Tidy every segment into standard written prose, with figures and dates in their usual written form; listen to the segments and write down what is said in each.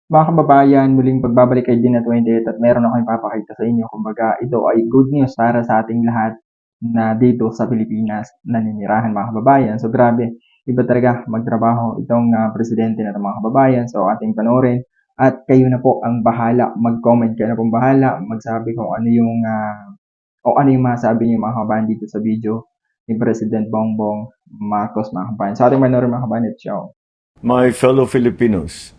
Mga kababayan, muling pagbabalik kay Gina 28 at meron akong ipapakita sa inyo. Kumbaga, ito ay good news para sa ating lahat na dito sa Pilipinas naninirahan mga kababayan. So grabe, iba talaga magtrabaho itong presidente na mga kababayan. So ating panoorin at kayo na po ang bahala. Mag-comment kayo na pong bahala. Magsabi kung ano yung o ano yung masabi niyo mga kababayan dito sa video ni President Bongbong Marcos mga kababayan. So ating panoorin mga kababayan, let's show. My fellow Filipinos,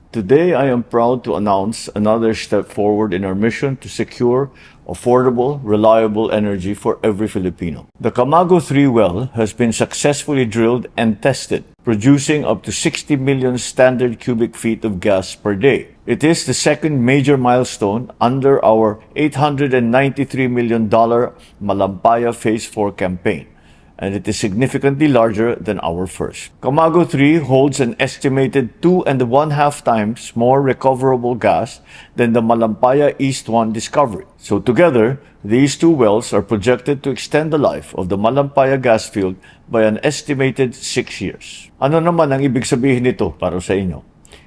today I am proud to announce another step forward in our mission to secure affordable, reliable energy for every Filipino. The Camago 3 well has been successfully drilled and tested, producing up to 60 million standard cubic feet of gas per day. It is the second major milestone under our $893 million Malampaya Phase 4 campaign, and it is significantly larger than our first. Camago 3 holds an estimated 2.5 times more recoverable gas than the Malampaya East 1 discovery. So together, these two wells are projected to extend the life of the Malampaya gas field by an estimated 6 years. Ano naman ang ibig sabihin nito para sa inyo?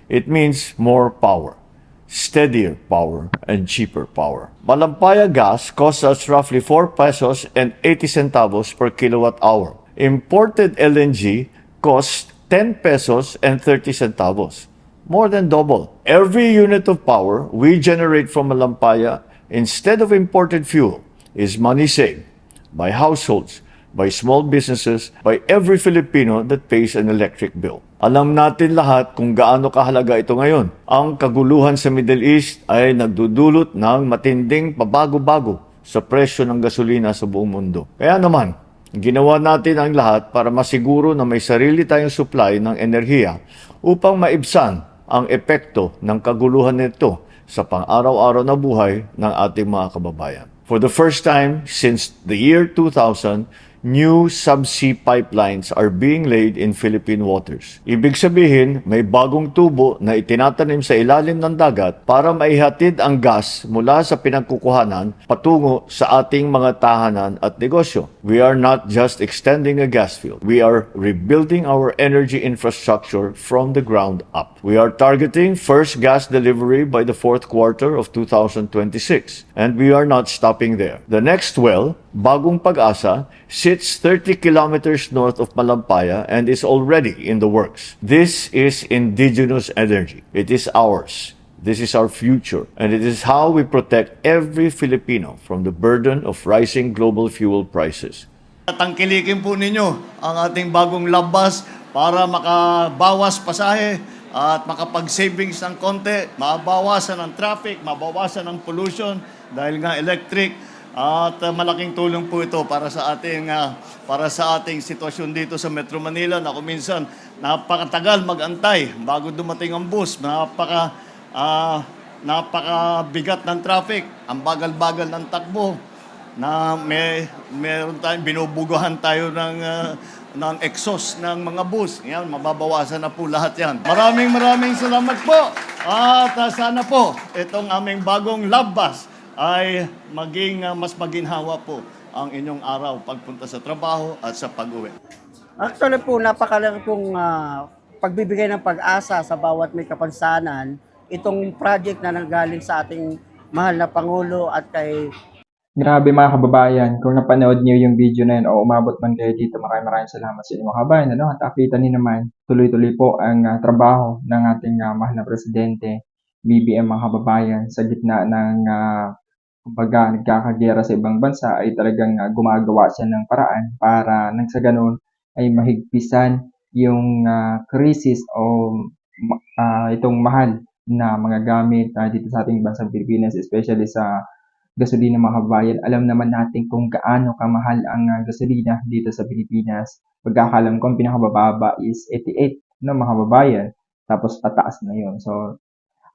It means more power, steadier power, and cheaper power. Malampaya gas costs us roughly 4 pesos and 80 centavos per kilowatt hour. Imported LNG costs 10 pesos and 30 centavos, more than double. Every unit of power we generate from Malampaya instead of imported fuel is money saved by households, by small businesses, by every Filipino that pays an electric bill. Alam natin lahat kung gaano kahalaga ito ngayon. Ang kaguluhan sa Middle East ay nagdudulot ng matinding pabago-bago sa presyo ng gasolina sa buong mundo. Kaya naman, ginawa natin ang lahat para masiguro na may sarili tayong supply ng enerhiya upang maibsan ang epekto ng kaguluhan nito sa pang-araw-araw na buhay ng ating mga kababayan. For the first time since the year 2000, new subsea pipelines are being laid in Philippine waters. Ibig sabihin, may bagong tubo na itinatanim sa ilalim ng dagat para maihatid ang gas mula sa pinagkukuhanan patungo sa ating mga tahanan at negosyo. We are not just extending a gas field. We are rebuilding our energy infrastructure from the ground up. We are targeting first gas delivery by the fourth quarter of 2026. And we are not stopping there. The next well, Bagong Pag-asa, sits 30 kilometers north of Malampaya and is already in the works. This is indigenous energy. It is ours. This is our future. And it is how we protect every Filipino from the burden of rising global fuel prices. Tangkilikin po ninyo ang ating bagong labas para makabawas pasahe at makapag-savings ng konti, mabawasan ang traffic, mabawasan ang pollution dahil nga electric. At malaking tulong po ito para sa ating sitwasyon dito sa Metro Manila na kung minsan napakatagal magantay bago dumating ang bus, napakabigat ng traffic, ang bagal-bagal ng takbo na meron tayong binubugahan tayo ng exhaust ng mga bus. Yan, mababawasan na po lahat yan. Maraming salamat po. At sana po itong aming bagong love bus ay mas maginhawa po ang inyong araw pagpunta sa trabaho at sa pag-uwi. Actually po, napakalaki pong pagbibigay ng pag-asa sa bawat may kapansanan itong project na nanggaling sa ating mahal na Pangulo at kay... Grabe mga kababayan, kung napanood niyo yung video na yun o umabot man kayo dito, maraming salamat sa inyo mga kababayan. At nakita niyo naman, tuloy-tuloy po ang trabaho ng ating mahal na Presidente, BBM mga kababayan, sa gitna ng kumbaga nagkakagera sa ibang bansa ay talagang gumagawa siya ng paraan para nang sa ganun ay mahigpisan yung krisis o itong mahal na mga gamit dito sa ating bansang Pilipinas, especially sa gasolina mga kababayan. Alam naman natin kung gaano kamahal ang gasolina dito sa Pilipinas. Pagkakalam ko, ang pinakabababa is 88 no, mga kababayan. Tapos pataas na yon. So,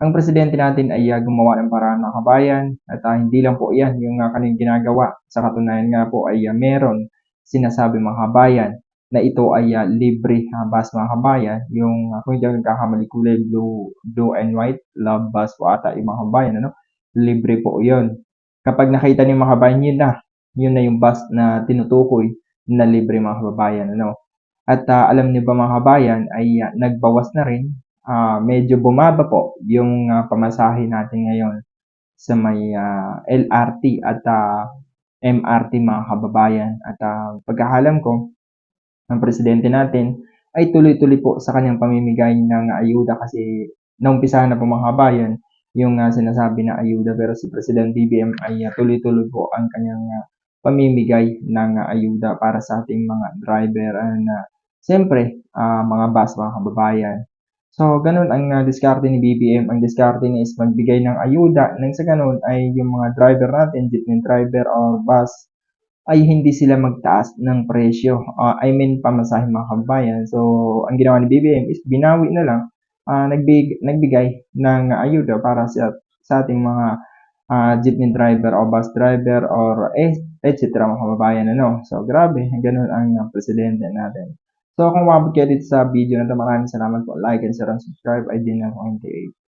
ang presidente natin ay gumawa ng paraan mga kabayan at hindi lang po yan yung kanyang ginagawa. Sa katunayan nga po ay meron sinasabi mga kabayan na ito ay libre bus mga kabayan. Yung kung hindi ako nagkakamali kulay blue and white, love bus po ata yung mga kabayan. Ano? Libre po yun. Kapag nakita niyo mga kabayan, yun na yung bus na tinutukoy na libre mga kababayan. Ano? At alam niyo ba mga kabayan ay nagbawas na rin medyo bumaba po yung pamasahe natin ngayon sa may LRT at MRT mga kababayan. At pagkakalam ko, ang presidente natin ay tuloy-tuloy po sa kanyang pamimigay ng ayuda kasi naumpisahan na po mga kabayan yung sinasabi na ayuda, pero si President BBM ay tuloy-tuloy po ang kanyang pamimigay ng ayuda para sa ating mga driver and siyempre mga bus mga kababayan. So, ganun ang diskarte ni BBM. Ang diskarte niya is magbigay ng ayuda nang sa ganun ay yung mga driver natin, jeepney driver or bus, ay hindi sila magtaas ng presyo. I mean, pamasahe mga kababayan. So, ang ginawa ni BBM is binawi na lang, nagbigay ng ayuda para sa ating mga jeepney driver o bus driver or etc. mga kababayan. Ano? So, grabe. Ganun ang presidente natin. So, kung umabot kayo dito sa video na ito, maraming salamat po. Like and share and subscribe. I din ng 28.